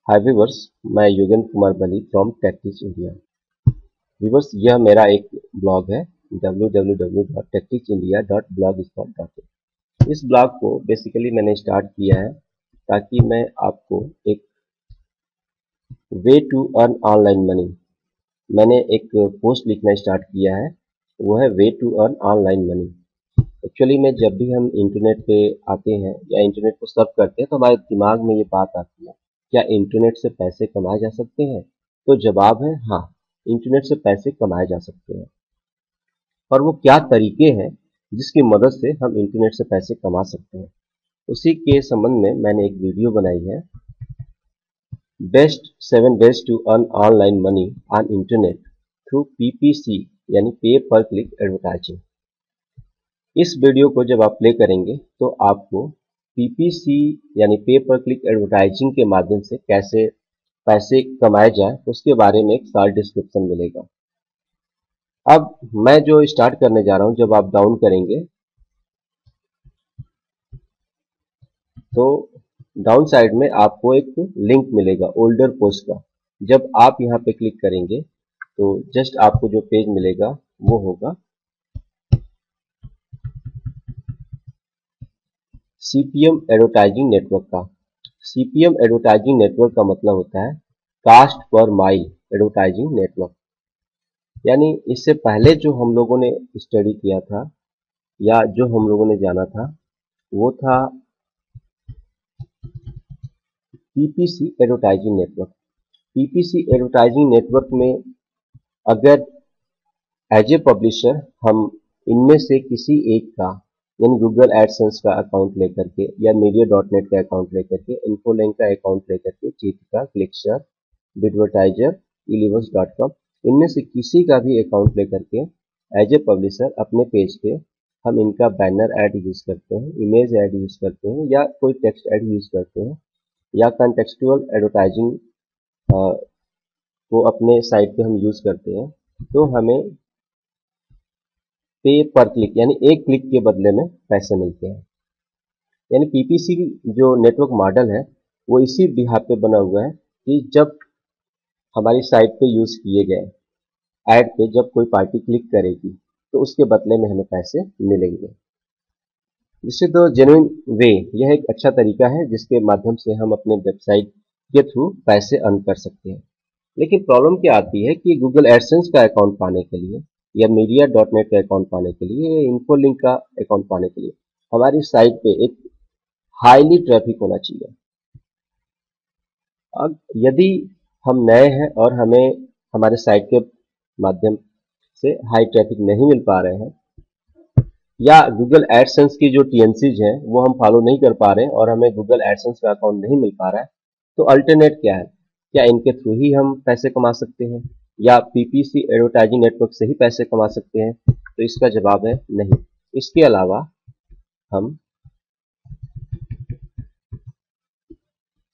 हाय viewers, मैं योगेंद्र कुमार बली from tactics India. Viewers, यह मेरा एक ब्लॉग है www.tacticsindia.blogspot.in। इस ब्लॉग को बेसिकली मैंने स्टार्ट किया है ताकि मैं आपको एक way to earn online money, मैंने एक पोस्ट लिखना स्टार्ट किया है, वो है way to earn online money. Actually में जब भी हम इंटरनेट पे आते हैं या इंटरनेट को सर्फ करते हैं तो हमारे दिमाग में ये बात आती है, क्या इंटरनेट से पैसे कमाए जा सकते हैं? तो जवाब है हाँ, इंटरनेट से पैसे कमाए जा सकते हैं। और वो क्या तरीके हैं जिसकी मदद से हम इंटरनेट से पैसे कमा सकते हैं, उसी के संबंध में मैंने एक वीडियो बनाई है, best 7 ways to earn online money on internet through PPC यानी पे पर क्लिक एडवर्टाइजिंग। इस वीडियो को जब आप प्ले करेंगे तो आपको पीपीसी यानी पे पर क्लिक एडवर्टाइजिंग के माध्यम से कैसे पैसे कमाए जाए उसके बारे में एक शॉर्ट डिस्क्रिप्शन मिलेगा। अब मैं जो स्टार्ट करने जा रहा हूं, जब आप डाउन करेंगे तो डाउन साइड में आपको एक लिंक मिलेगा ओल्डर पोस्ट का। जब आप यहां पे क्लिक करेंगे तो जस्ट आपको जो पेज मिलेगा वो होगा सीपीएम एडवर्टाइजिंग नेटवर्क का। सीपीएम एडवर्टाइजिंग नेटवर्क का मतलब होता है cost per mile advertising network. यानी इससे पहले जो हम लोगों ने स्टडी किया था या जो हम लोगों ने जाना था वो था PPC advertising network. PPC advertising network में अगर एज ए पब्लिशर हम इनमें से किसी एक का यानी गूगल एडसेंस का अकाउंट लेकर के या मीडिया.नेट का अकाउंट लेकर के, इन्फोलिंक का अकाउंट लेकर के, चीटिका, क्लिकशर, बिडवर्टाइजर, ilivers.com, इनमें से किसी का भी अकाउंट लेकर के एज ए पब्लिशर अपने पेज पे हम इनका बैनर ऐड यूज करते हैं, इमेज ऐड यूज करते हैं या कोई टेक्स्ट ऐड यूज करते हैं या कंटेक्सचुअल एडवर्टाइजिंग को अपने साइट पे हम यूज करते हैं, तो हमें पे पर क्लिक यानी एक क्लिक के बदले में पैसे मिलते हैं। यानी पीपीसी जो नेटवर्क मॉडल है वो इसी बिहाफ पे बना हुआ है कि जब हमारी साइट पे यूज किए गए ऐड पे जब कोई पार्टी क्लिक करेगी तो उसके बदले में हमें पैसे मिलेंगे। जिससे तो जेन्युइन वे, यह एक अच्छा तरीका है जिसके माध्यम से हम अपने वेबसाइट के थ्रू पैसे अर्न कर सकते हैं। लेकिन प्रॉब्लम क्या आती है कि गूगल एडसेंस का अकाउंट पाने के लिए या मीडिया.नेट का अकाउंट पाने के लिए या इन्फोलिंक का अकाउंट पाने के लिए हमारी साइट पे एक हाईली ट्रैफिक होना चाहिए। अब यदि हम नए हैं और हमें हमारे साइट के माध्यम से हाई ट्रैफिक नहीं मिल पा रहे हैं या गूगल एडसेंस की जो टीएनसीज हैं वो हम फॉलो नहीं कर पा रहे हैं और हमें गूगल एडसेंस का अकाउंट नहीं मिल पा रहा है, तो अल्टरनेट क्या है? क्या इनके थ्रू ही हम पैसे कमा सकते हैं या पीपीसी एडवर्टाइजिंग नेटवर्क से ही पैसे कमा सकते हैं? तो इसका जवाब है नहीं। इसके अलावा हम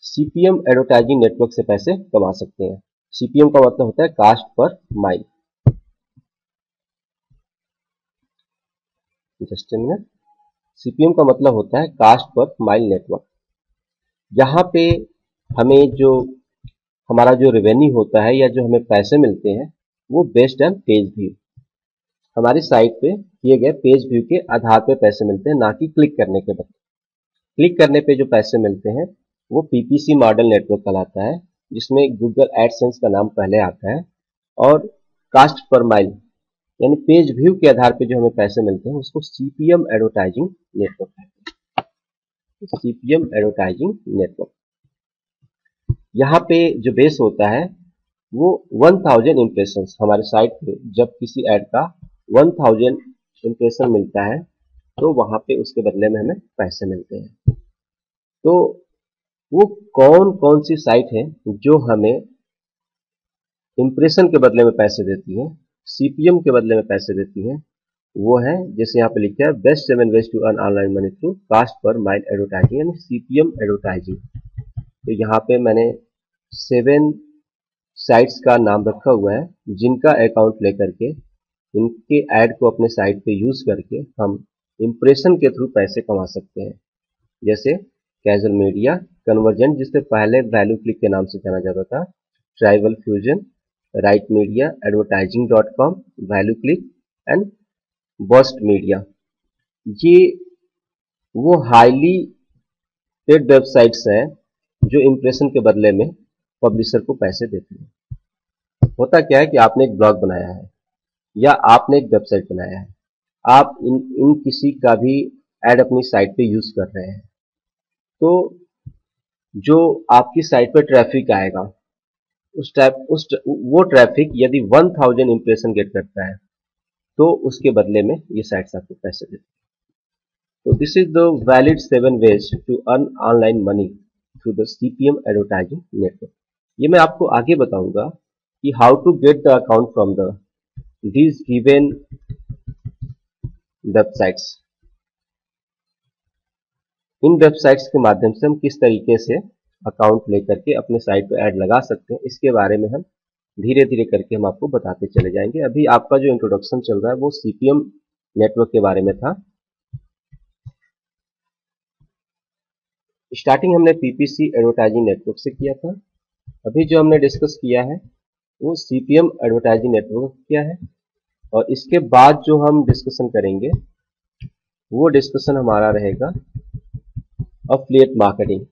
सीपीएम एडवर्टाइजिंग नेटवर्क से पैसे कमा सकते हैं। सीपीएम का मतलब होता है cost per mile. Just a minute. CPM का मतलब होता है कास्ट पर माइल नेटवर्क। यहाँ पे हमें जो हमारा जो रेवेन्यू होता है या जो हमें पैसे मिलते हैं वो बेस्ड ऑन पेज व्यू, हमारी साइट पे किए गए पेज व्यू के आधार पे पैसे मिलते हैं, ना कि क्लिक करने के बदले। क्लिक करने पे जो पैसे मिलते हैं वो पीपीसी मॉडल नेटवर्क कहलाता है, जिसमें गूगल एडसेंस का नाम पहले आता है। और कास्ट पर माइल यानी पेज व्यू के आधार पे जो हमें पैसे मिलते हैं उसको सीपीएम एडवर्टाइजिंग नेटवर्क कहते हैं। सीपीएम एडवर्टाइजिंग नेटवर्क, यहाँ पे जो बेस होता है वो 1000 इंप्रेशन, हमारे साइट पे जब किसी ऐड का 1000 इंप्रेशन मिलता है तो वहां पे उसके बदले में हमें पैसे मिलते हैं। तो वो कौन कौन सी साइट है जो हमें इंप्रेशन के बदले में पैसे देती है, सीपीएम के बदले में पैसे देती है? वो है जैसे यहाँ पे लिखा है best 7 ways to earn online money through cost per mile advertising यानी सीपीएम एडवर्टाइजिंग। तो यहाँ पे मैंने 7 साइट्स का नाम रखा हुआ है जिनका अकाउंट लेकर के इनके ऐड को अपने साइट पे यूज करके हम इंप्रेशन के थ्रू पैसे कमा सकते हैं। जैसे कैजुअल मीडिया, कन्वर्जेंट, जिससे पहले वैल्यू क्लिक के नाम से जाना जाता था, tribal fusion, right media, advertising.com, value click and burst media. ये वो हाईली पेड वेबसाइट्स हैं जो इंप्रेशन के बदले में पब्लिशर को पैसे देते हैं। होता क्या है कि आपने एक ब्लॉग बनाया है या आपने एक वेबसाइट बनाया है, आप इन किसी का भी एड अपनी साइट पे यूज कर रहे हैं, तो जो आपकी साइट पे ट्रैफिक आएगा वो ट्रैफिक यदि 1000 इंप्रेशन गेट करता है तो उसके बदले में ये साइट्स आपको पैसे देती है। तो this is the valid 7 ways to earn online money through the CPM advertising network. ये मैं आपको आगे बताऊंगा कि how to get the account from the these given websites. इन वेबसाइट्स के माध्यम से हम किस तरीके से अकाउंट लेकर के अपने साइट पे ऐड लगा सकते हैं, इसके बारे में हम धीरे धीरे करके हम आपको बताते चले जाएंगे। अभी आपका जो इंट्रोडक्शन चल रहा है वो CPM नेटवर्क के बारे में था। स्टार्टिंग हमने PPC एडवर्टाइजिंग नेटवर्क से किया था। अभी जो हमने डिस्कस किया है वो CPM एडवर्टाइजिंग नेटवर्क क्या है, और इसके बाद जो हम डिस्कशन करेंगे वो डिस्कशन हमारा रहेगा एफिलिएट मार्केटिंग,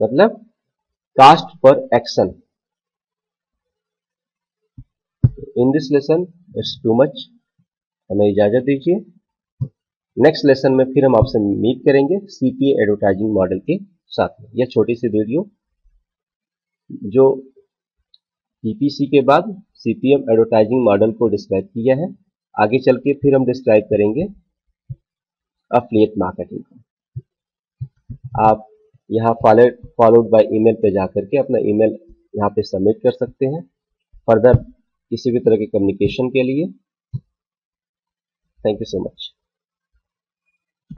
मतलब कास्ट पर action. In this lesson it's too much, हमें इजाजत दीजिए। नेक्स्ट लेसन में फिर हम आपसे मीट करेंगे CPA एडवर्टाइजिंग मॉडल के साथ में। यह छोटी सी वीडियो जो PPC के बाद CPM एडवर्टाइजिंग मॉडल को डिस्क्राइब किया है, आगे चल के फिर हम डिस्क्राइब करेंगे एफिलिएट मार्केटिंग को। आप यहाँ फॉलोड बाय ईमेल पे जाकर के अपना ईमेल यहाँ पे सबमिट कर सकते हैं फर्दर किसी भी तरह के कम्युनिकेशन के लिए। Thank you so much.